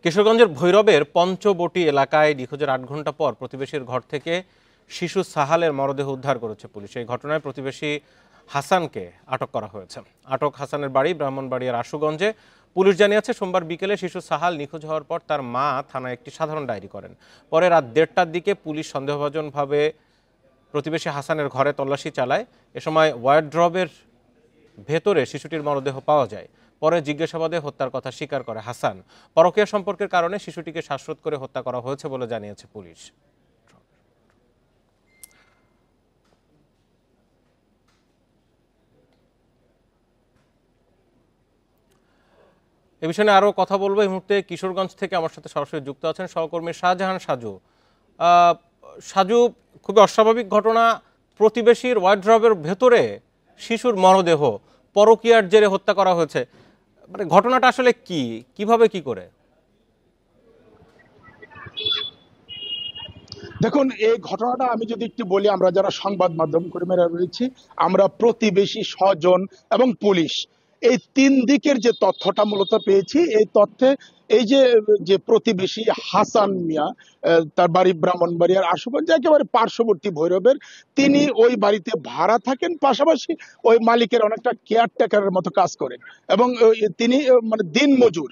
কিশোরগঞ্জের ভৈরবের পঞ্চবটি এলাকায় নিখোঁজের ৮ ঘন্টা পর প্রতিবেশীর ঘর থেকে শিশু সাহালের মরদেহ উদ্ধার করেছে পুলিশ। এই ঘটনায় প্রতিবেশী হাসানকে আটক করা হয়েছে। আটক হাসানের বাড়ি ব্রাহ্মণবাড়িয়ার আশুগঞ্জে। পুলিশ জানিয়েছে, সোমবার বিকেলে শিশু সাহাল নিখোঁজ হওয়ার পর তার মা থানায় একটি সাধারণ ডায়েরি করেন। পরে রাত ১:৩০টার দিকে পুলিশ সন্দেহভাজনভাবে প্রতিবেশী হাসানের ঘরে তল্লাশি চালায়। এ সময় ওয়ার্ড্রবের ভেতরে শিশুটির মরদেহ পাওয়া যায়। পরে জিজ্ঞাসাবাদে হত্যার কথা স্বীকার করে হাসান। পরকীয়া সম্পর্কের কারণে শিশুটিকে শ্বাসরোধ করে হত্যা করা হয়েছে বলে জানিয়েছে পুলিশ। এ বিষয়ে আরো কথা বলবো। এই মুহূর্তে কিশোরগঞ্জ থেকে আমার সাথে সরাসরি যুক্ত আছেন সহকর্মী শাহজাহান সাজু। সাজু, খুবই অস্বাভাবিক ঘটনা, প্রতিবেশীর ওয়ার্ড্রবের ভেতরে শিশুর মরদেহ পরকীয়ার জেরে হত্যা করা হয়েছে। মানে ঘটনাটা আসলে কিভাবে কি করে? দেখুন, এই ঘটনাটা আমি যদি একটু বলি, আমরা যারা সংবাদ মাধ্যম কর্মীরা রয়েছি, আমরা প্রতিবেশী, স্বজন এবং পুলিশ, এই তিন দিকের যে তথ্যটা মূলত পেয়েছি, এই তথ্যে এই যে যে প্রতিবেশী হাসান মিয়া, তার বাড়ি ব্রাহ্মণবাড়িয়ার আশুগঞ্জ, একেবারে পার্শ্ববর্তী ভৈরবের, তিনি ওই বাড়িতে ভাড়া থাকেন, পাশাপাশি ওই মালিকের অনেকটা কেয়ারটেকারের মতো কাজ করেন এবং তিনি মানে দিন মজুর।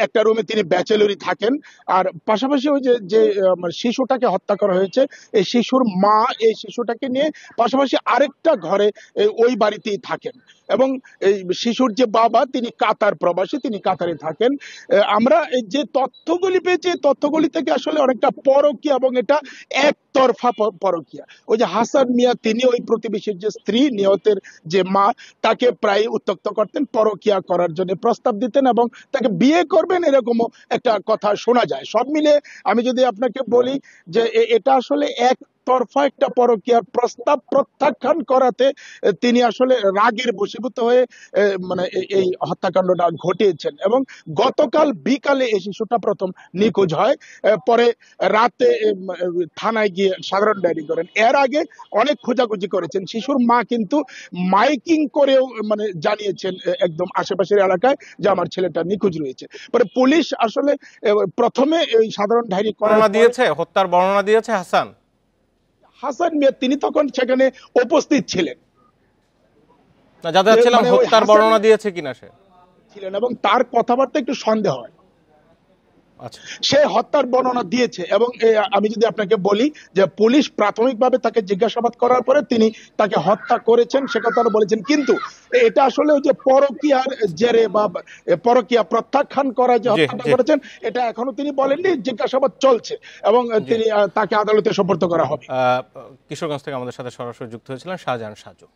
একটা রুমে তিনি ব্যাচেলরই থাকেন। আর পাশাপাশি ওই যে যে শিশুটাকে হত্যা করা হয়েছে, এই শিশুর মা এই শিশুটাকে নিয়ে পাশাপাশি আরেকটা ঘরে ওই বাড়িতেই থাকেন এবং এই শিশুর যে বাবা, তিনি কাতার প্রবাসী, তিনি কাতারে থাকেন। আমরা যে তথ্যগুলি পেয়েছি, তথ্যগুলি থেকে আসলে অনেকটা পরকীয়া এবং এটা একতরফা পরকীয়া। ওই যে হাসান মিয়া, তিনি ওই প্রতিবেশীর যে স্ত্রী, নিহতের যে মা, তাকে প্রায় উত্ত্যক্ত করতেন, পরকীয়া করার জন্য প্রস্তাব দিতেন এবং তাকে বিয়ে করবেন, এরকমও একটা কথা শোনা যায়। সব মিলে আমি যদি আপনাকে বলি যে এটা আসলে একতরফা একটা পরকীয়ার প্রস্তাব প্রত্যাখ্যান করাতে তিনি আসলে রাগের বশীভূত হয়ে মানে এই হত্যাকাণ্ডটা ঘটিয়েছেন এবং গতকাল বিকালে এই শিশুটা প্রথম নিখোঁজ হয়। পরে রাতে থানায় গিয়ে সাধারণ ডায়েরি করেন। এর আগে অনেক খোঁজাখুঁজি করেছেন। শিশুর মা কিন্তু মাইকিং করেও মানে জানিয়েছেন একদম আশেপাশের এলাকায় যে আমার ছেলেটা নিখোঁজ রয়েছে। পরে পুলিশ আসলে প্রথমে এই সাধারণ ডায়েরি করার দিয়েছে, হত্যার বর্ণনা দিয়েছে হাসান মিয়া, তিনি তখন সেখানে উপস্থিত ছিলেন। যাদের ছিলাম হত্যার বর্ণনা দিয়েছে কিনা সে ছিলেন এবং তার কথাবার্তা একটু সন্দেহ হয়। সে হত্যার বর্ণনা দিয়েছে এবং আমি যদি আপনাকে বলি যে পুলিশ প্রাথমিকভাবে তাকে জিজ্ঞাসাবাদ করার পরে তিনি তাকে হত্যা করেছেন সে কথা বলেছেন, কিন্তু এটা আসলে ওই যে পরকীয়ার জেরে বা পরকীয়া প্রত্যাখ্যান করা যে হত্যাটা করেছেন, এটা এখনো তিনি বলেননি। জিজ্ঞাসাবাদ চলছে এবং তিনি তাকে আদালতে সোপর্দ করা হবে। কিশোরগঞ্জ থেকে আমাদের সাথে সরাসরি যুক্ত হয়েছিলেন শাহজাহান সাজু।